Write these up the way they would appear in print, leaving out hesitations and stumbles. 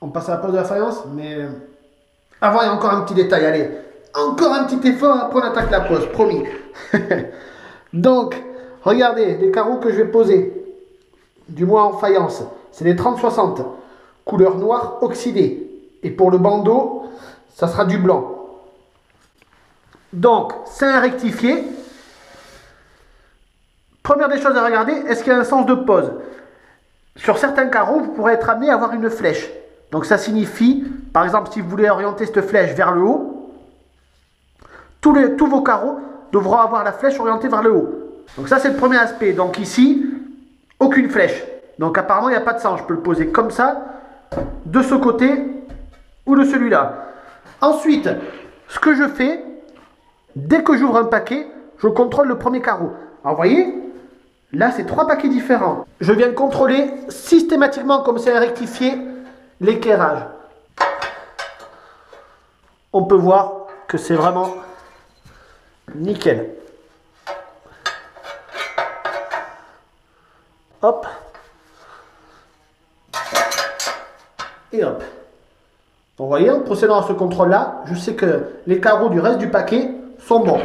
On passe à la pose de la faïence, mais avant, il y a encore un petit détail. Allez, encore un petit effort, après on attaque la pose, promis. Donc, regardez les carreaux que je vais poser, du moins en faïence. C'est des 30-60, couleur noire oxydée. Et pour le bandeau, ça sera du blanc. Donc, c'est un rectifié. Première des choses à regarder, est-ce qu'il y a un sens de pose? Sur certains carreaux, vous pourrez être amené à avoir une flèche. Donc ça signifie, par exemple, si vous voulez orienter cette flèche vers le haut, tous vos carreaux devront avoir la flèche orientée vers le haut. Donc ça, c'est le premier aspect. Donc ici, aucune flèche. Donc apparemment, il n'y a pas de sens. Je peux le poser comme ça, de ce côté ou de celui-là. Ensuite, ce que je fais, dès que j'ouvre un paquet, je contrôle le premier carreau. Alors vous voyez, là, c'est 3 paquets différents. Je viens contrôler systématiquement, comme c'est un rectifié, l'équerrage. On peut voir que c'est vraiment nickel. Hop. Et hop. Donc, vous voyez, en procédant à ce contrôle-là, je sais que les carreaux du reste du paquet sont bons.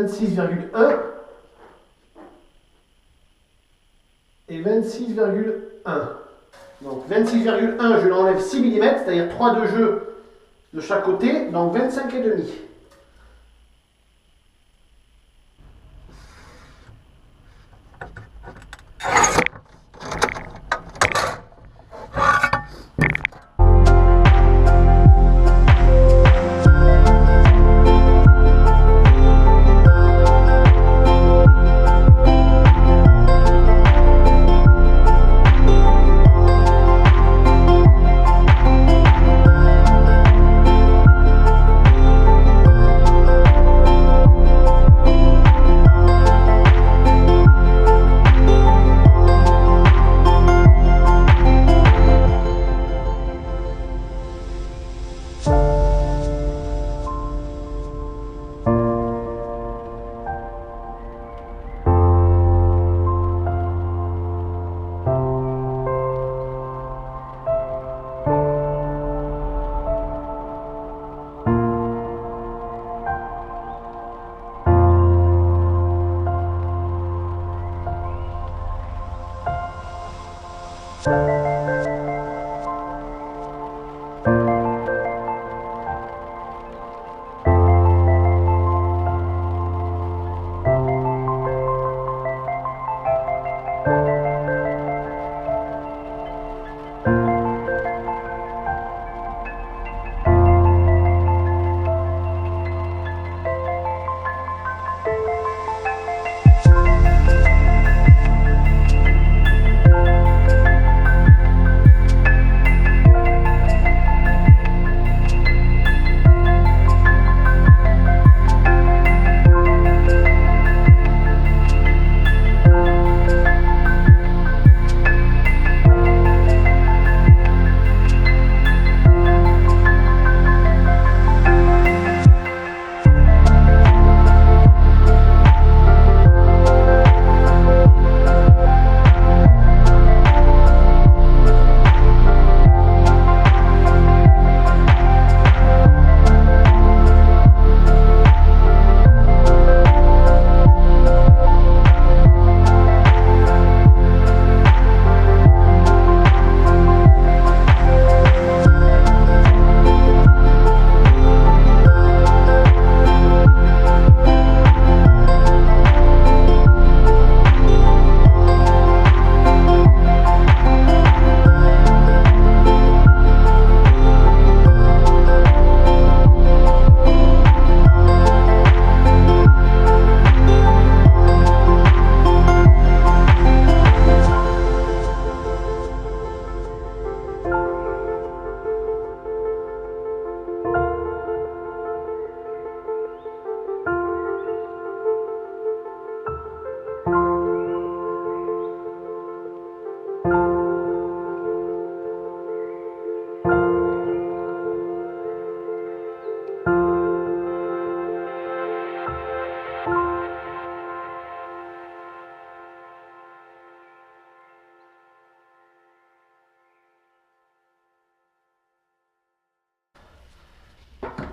26,1 et 26,1. Donc 26,1, je l'enlève 6 mm, c'est-à-dire 3 de jeu de chaque côté, donc 25,5.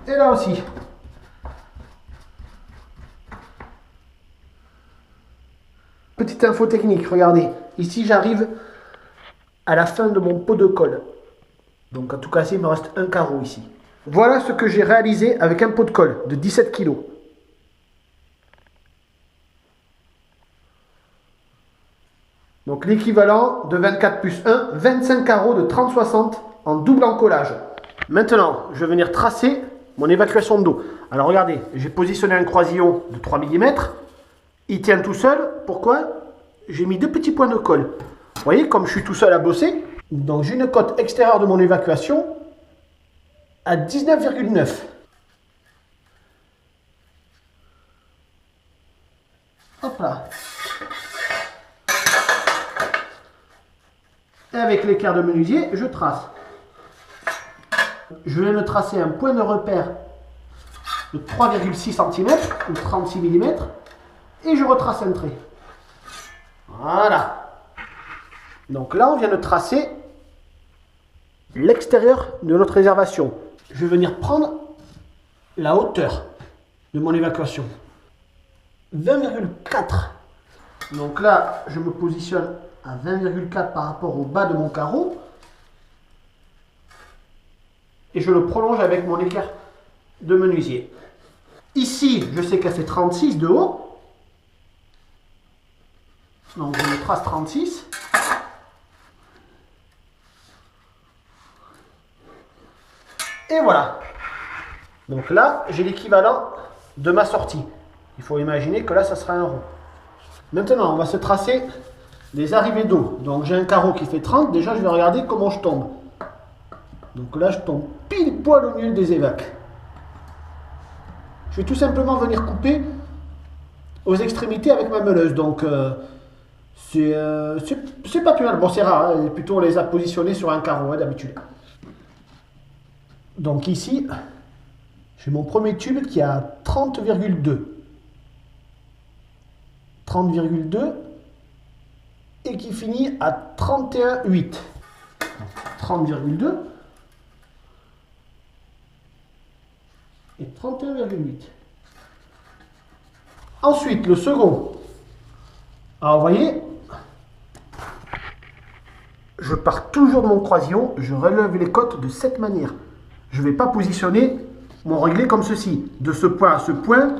Et là aussi. Petite info technique, regardez. Ici, j'arrive à la fin de mon pot de colle. Donc, en tout cas, il me reste un carreau ici. Voilà ce que j'ai réalisé avec un pot de colle de 17 kg. Donc, l'équivalent de 24 plus 1, 25 carreaux de 30-60 en double encollage. Maintenant, je vais venir tracer mon évacuation d'eau. Alors, regardez, j'ai positionné un croisillon de 3 mm. Il tient tout seul. Pourquoi? J'ai mis deux petits points de colle. Vous voyez, comme je suis tout seul à bosser, donc j'ai une cote extérieure de mon évacuation à 19,9. Hop là. Et avec l'équerre de menuisier, je trace. Je vais me tracer un point de repère de 3,6 cm ou 36 mm et je retrace un trait. Voilà. Donc là, on vient de tracer l'extérieur de notre réservation. Je vais venir prendre la hauteur de mon évacuation. 20,4. Donc là, je me positionne à 20,4 par rapport au bas de mon carreau. Et je le prolonge avec mon équerre de menuisier. Ici, je sais qu'elle fait 36 de haut. Donc je me trace 36. Et voilà. Donc là, j'ai l'équivalent de ma sortie. Il faut imaginer que là, ça sera un rond. Maintenant, on va se tracer les arrivées d'eau. Donc j'ai un carreau qui fait 30. Déjà, je vais regarder comment je tombe. Donc là, je tombe pile poil au milieu des évacs. Je vais tout simplement venir couper aux extrémités avec ma meuleuse. Donc c'est pas plus mal. Bon, c'est rare. Hein. Plutôt, on les a positionnés sur un carreau hein, d'habitude. Donc ici, j'ai mon premier tube qui est à 30,2. 30,2 et qui finit à 31,8. 30,2 et 31,8. Ensuite, le second. Alors, vous voyez, je pars toujours de mon croisillon, je relève les côtes de cette manière. Je ne vais pas positionner mon réglé comme ceci. De ce point à ce point,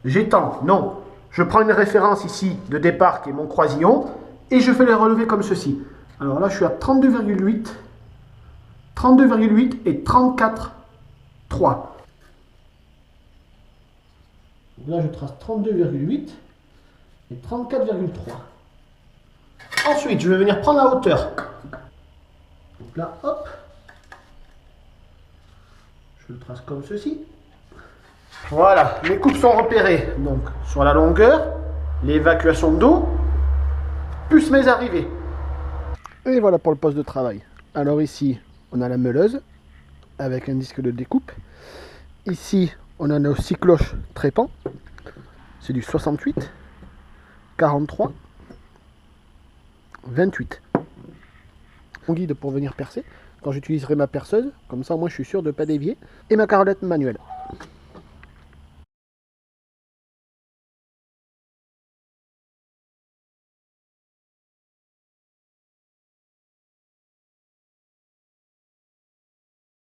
j'étends. Non. Je prends une référence ici de départ qui est mon croisillon et je fais les relever comme ceci. Alors là, je suis à 32,8, 32,8 et 34,3. Là, je trace 32,8 et 34,3. Ensuite, je vais venir prendre la hauteur. Donc là, hop. Je le trace comme ceci. Voilà, mes coupes sont repérées. Donc, sur la longueur, l'évacuation d'eau, plus mes arrivées. Et voilà pour le poste de travail. Alors ici, on a la meuleuse avec un disque de découpe. Ici, on a nos 6 cloches trépans. C'est du 68, 43, 28. Mon guide pour venir percer quand j'utiliserai ma perceuse. Comme ça, moi, je suis sûr de ne pas dévier. Et ma carrelette manuelle.